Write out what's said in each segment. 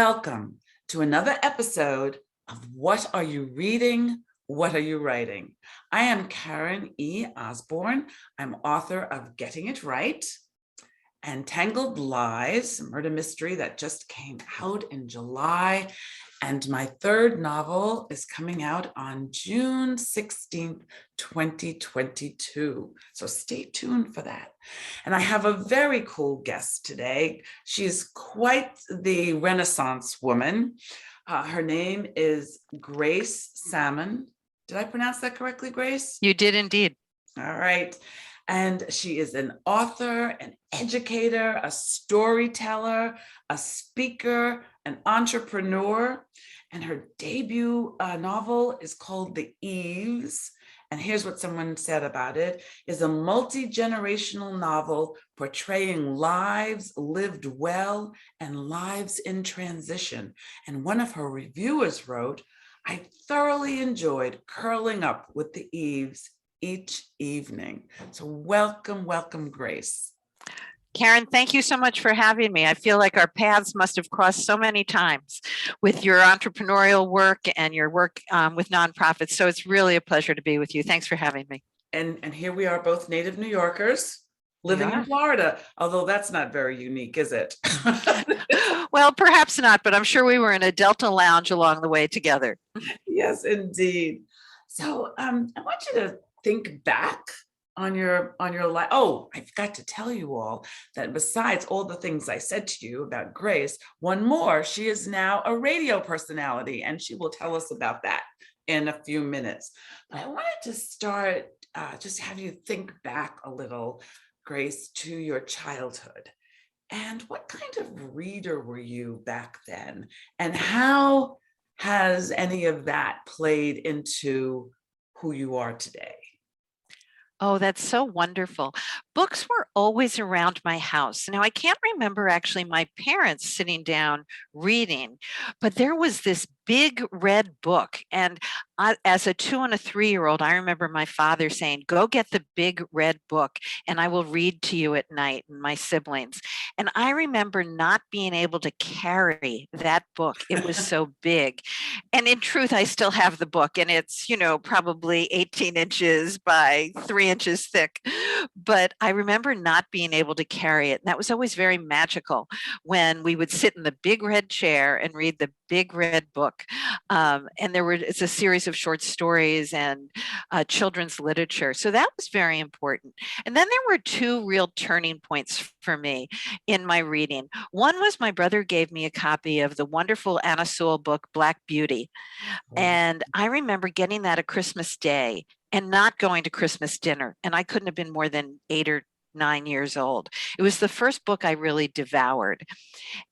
Welcome to another episode of What Are You Reading? What Are You Writing? I am Karen E. Osborne. I'm author of Getting It Right and Tangled Lies, a murder mystery that just came out in July. And my third novel is coming out on June 16th, 2022. So stay tuned for that. And I have a very cool guest today. She's quite the Renaissance woman. Her name is Grace Sammon. Did I pronounce that correctly, Grace? You did indeed. All right. And she is an author, an educator, a storyteller, a speaker, an entrepreneur. And her debut novel is called The Eves. And here's what someone said about it: is a multi-generational novel portraying lives lived well and lives in transition. And one of her reviewers wrote, "I thoroughly enjoyed curling up with the Eves each evening." So welcome, Grace. Karen, thank you so much for having me. I feel like our paths must have crossed so many times with your entrepreneurial work and your work with nonprofits. So it's really a pleasure to be with you. Thanks for having me. And here we are, both native New Yorkers living in Florida, although that's not very unique, is it? Well, perhaps not, but I'm sure we were in a Delta lounge along the way together. Yes, indeed. So I want you to think back on your life. Oh, I forgot to tell you all that besides all the things I said to you about Grace, one more, she is now a radio personality, and she will tell us about that in a few minutes. But I wanted to start, just have you think back a little, Grace, to your childhood. And what kind of reader were you back then? And how has any of that played into who you are today? Oh, that's so wonderful. Books were always around my house. Now, I can't remember actually my parents sitting down reading, but there was this big red book. And as a 2 and a 3-year-old, I remember my father saying, "Go get the big red book and I will read to you at night," and my siblings. And I remember not being able to carry that book. It was so big. And in truth, I still have the book, and it's, probably 18 inches by 3 inches thick. But I remember not being able to carry it. And that was always very magical when we would sit in the big red chair and read the big red book. And it's a series of short stories and children's literature. So that was very important. And then there were 2 real turning points for me in my reading. One was my brother gave me a copy of the wonderful Anna Sewell book, Black Beauty. And I remember getting that at Christmas Day and not going to Christmas dinner. And I couldn't have been more than 8 or 9 years old. It was the first book I really devoured.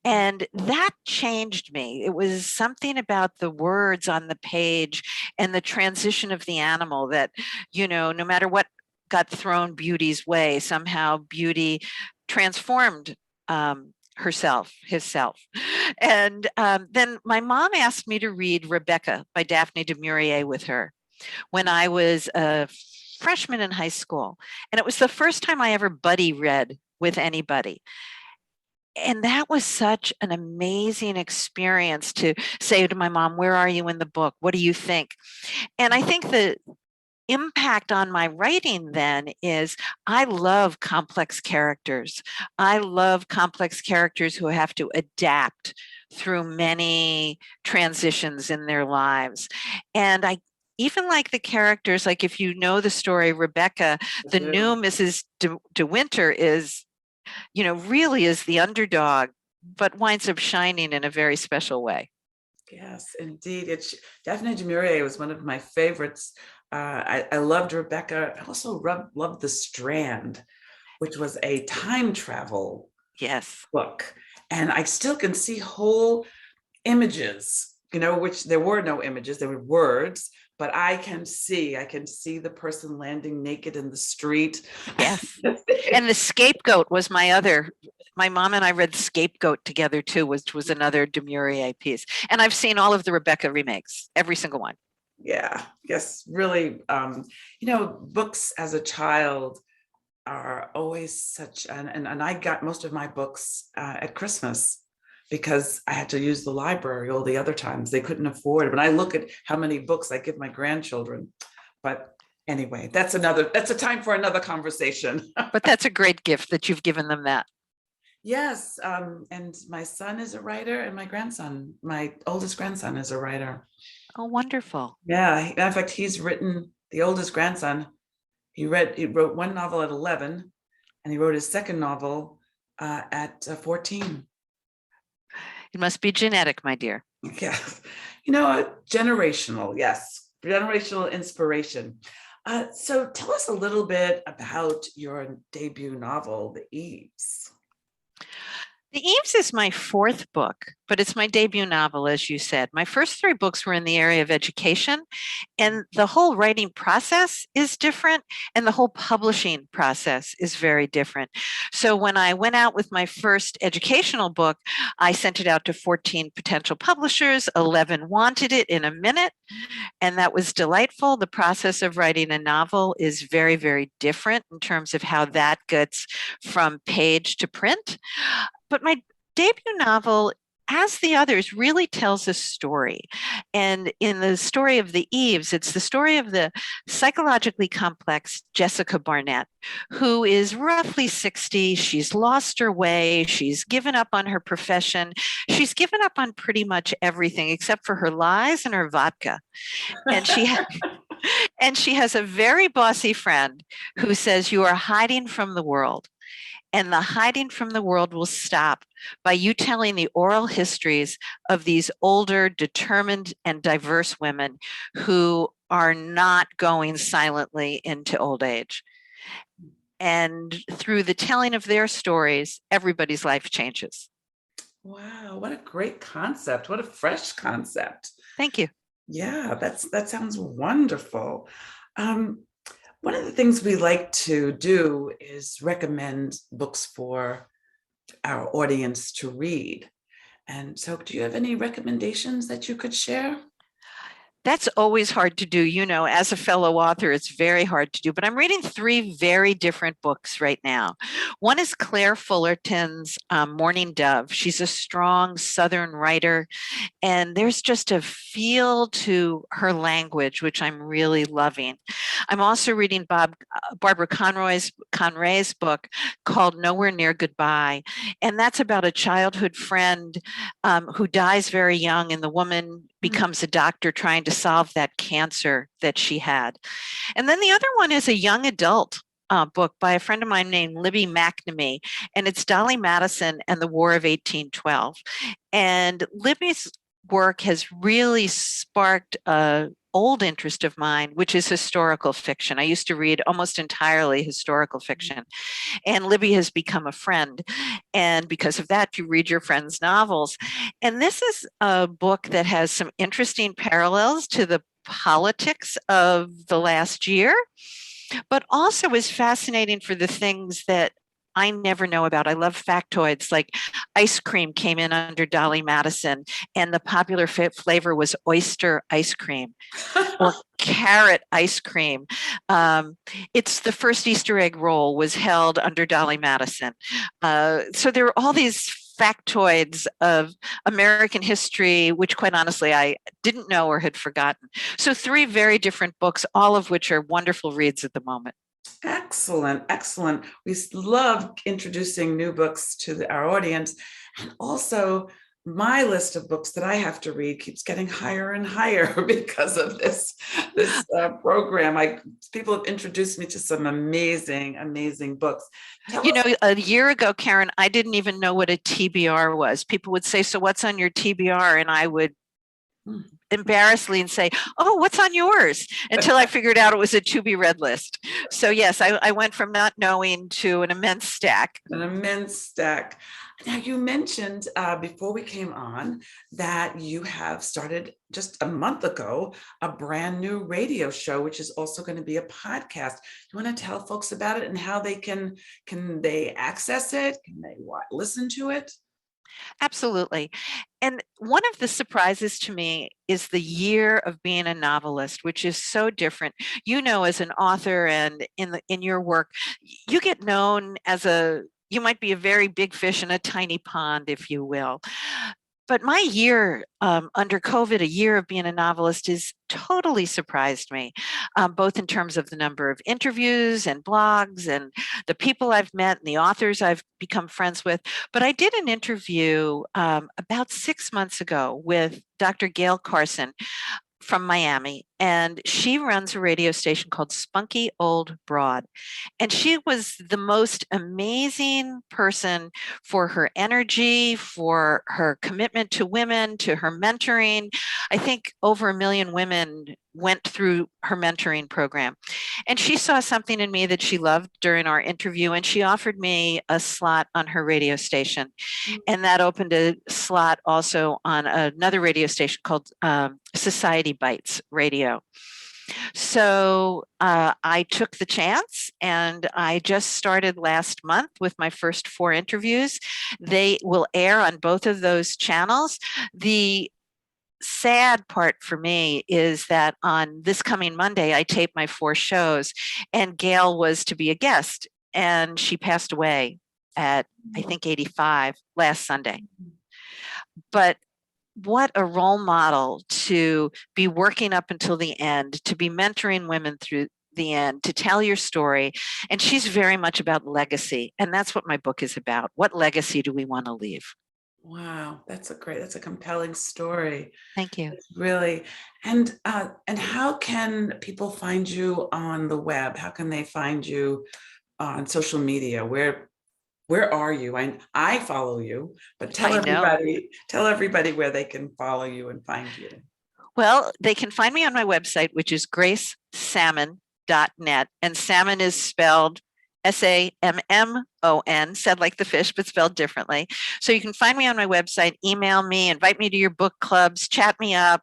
And that changed me. It was something about the words on the page and the transition of the animal that, no matter what got thrown Beauty's way, somehow Beauty transformed himself. And then my mom asked me to read Rebecca by Daphne du Maurier with her when I was a freshman in high school. And it was the first time I ever buddy read with anybody. And that was such an amazing experience to say to my mom, "Where are you in the book? What do you think?" And I think the impact on my writing then is I love complex characters. I love complex characters who have to adapt through many transitions in their lives. And I even like the characters, like if you know the story, Rebecca, the new Mrs. De Winter is, really is the underdog, but winds up shining in a very special way. Yes, indeed. Daphne du Maurier was one of my favorites. I loved Rebecca. I also loved The Strand, which was a time travel book. And I still can see whole images, which there were no images, there were words, but I can see the person landing naked in the street. Yes. And The Scapegoat was my mom and I read Scapegoat together too, which was another du Maurier piece. And I've seen all of the Rebecca remakes, every single one. Yeah, yes, really. Books as a child are always such, and I got most of my books at Christmas. because I had to use the library all the other times. They couldn't afford it. When I look at how many books I give my grandchildren, but anyway, that's a time for another conversation. But that's a great gift that you've given them that. Yes, and my son is a writer, and my oldest grandson is a writer. Oh, wonderful. Yeah, in fact, he's written, the oldest grandson, he wrote one novel at 11, and he wrote his second novel at 14. It must be genetic, my dear. Yeah, generational, yes, generational inspiration. So tell us a little bit about your debut novel, The Eves. The Eves is my fourth book, but it's my debut novel, as you said. My first three books were in the area of education, and the whole writing process is different, and the whole publishing process is very different. So when I went out with my first educational book, I sent it out to 14 potential publishers. 11 wanted it in a minute, and that was delightful. The process of writing a novel is very, very different in terms of how that gets from page to print. But my debut novel, as the others, really tells a story. And in the story of The Eves, it's the story of the psychologically complex Jessica Barnett, who is roughly 60. She's lost her way. She's given up on her profession. She's given up on pretty much everything except for her lies and her vodka. And she has a very bossy friend who says, "You are hiding from the world. And the hiding from the world will stop by you telling the oral histories of these older, determined, and diverse women who are not going silently into old age." And through the telling of their stories, everybody's life changes. Wow, what a great concept. What a fresh concept. Thank you. Yeah, that sounds wonderful. One of the things we like to do is recommend books for our audience to read. And so, do you have any recommendations that you could share? That's always hard to do. As a fellow author, it's very hard to do, but I'm reading three very different books right now. One is Claire Fullerton's Mourning Dove. She's a strong Southern writer, and there's just a feel to her language, which I'm really loving. I'm also reading Barbara Conrey's book called Nowhere Near Goodbye, and that's about a childhood friend who dies very young, and the woman becomes a doctor trying to solve that cancer that she had. And then the other one is a young adult book by a friend of mine named Libby McNamee, and it's Dolley, Madison, and the War of 1812. And Libby's work has really sparked a old interest of mine, which is historical fiction. I used to read almost entirely historical fiction, and Libby has become a friend. And because of that, you read your friend's novels. And this is a book that has some interesting parallels to the politics of the last year, but also is fascinating for the things that I never know about. I love factoids, like ice cream came in under Dolley Madison, and the popular flavor was oyster ice cream or carrot ice cream. It's the first Easter egg roll was held under Dolley Madison. So there are all these factoids of American history, which quite honestly, I didn't know or had forgotten. So three very different books, all of which are wonderful reads at the moment. Excellent, excellent. We love introducing new books to our audience. And also, my list of books that I have to read keeps getting higher and higher because of this program. People have introduced me to some amazing books. A year ago, Karen, I didn't even know what a TBR was. People would say, "So what's on your TBR?" And I would embarrassingly say, "Oh, what's on yours?" Until I figured out it was a to be read list. So yes, I went from not knowing to an immense stack. An immense stack. Now, you mentioned before we came on that you have started just a month ago a brand new radio show, which is also going to be a podcast. You want to tell folks about it and how they can they access it? Can they listen to it? Absolutely. And one of the surprises to me is the year of being a novelist, which is so different. As an author and in your work, you get known as a you might be a very big fish in a tiny pond, if you will. But my year under COVID, a year of being a novelist, is totally surprised me, both in terms of the number of interviews and blogs and the people I've met and the authors I've become friends with. But I did an interview about 6 months ago with Dr. Gail Carson from Miami, and she runs a radio station called Spunky Old Broad. And she was the most amazing person for her energy, for her commitment to women, to her mentoring. I think over 1 million women went through her mentoring program. And she saw something in me that she loved during our interview, and she offered me a slot on her radio station. And that opened a slot also on another radio station called Society Bites Radio. So I took the chance, and I just started last month with my first 4 interviews. They will air on both of those channels. The sad part for me is that on this coming Monday, I taped my 4 shows, and Gail was to be a guest, and she passed away at, I think, 85 last Sunday. But what a role model to be working up until the end, to be mentoring women through the end, to tell your story. And she's very much about legacy. And that's what my book is about. What legacy do we want to leave? Wow, that's a compelling story. Thank you. It's really, and how can people find you on the web? How can they find you on social media? Where are you? I follow you, but tell everybody where they can follow you and find you. Well, they can find me on my website, which is gracesammon.net. And salmon is spelled Sammon, said like the fish, but spelled differently. So you can find me on my website, email me, invite me to your book clubs, chat me up,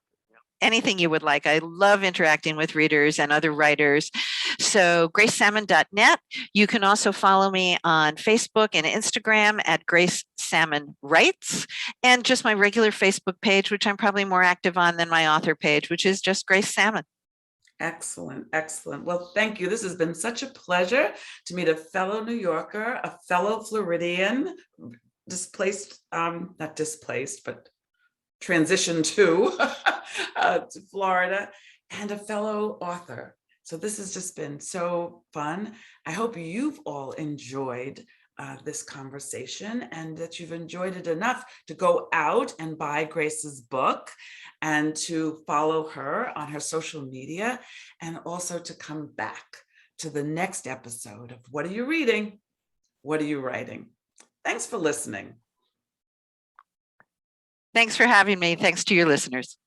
anything you would like. I love interacting with readers and other writers. So gracesammon.net. You can also follow me on Facebook and Instagram at Grace Sammon Writes, and just my regular Facebook page, which I'm probably more active on than my author page, which is just Grace Sammon. Excellent, excellent. Well, thank you. This has been such a pleasure to meet a fellow New Yorker, a fellow Floridian, not displaced, but transitioned to Florida, and a fellow author. So this has just been so fun. I hope you've all enjoyed this conversation, and that you've enjoyed it enough to go out and buy Grace's book, and to follow her on her social media, and also to come back to the next episode of What Are You Reading? What Are You Writing? Thanks for listening. Thanks for having me. Thanks to your listeners.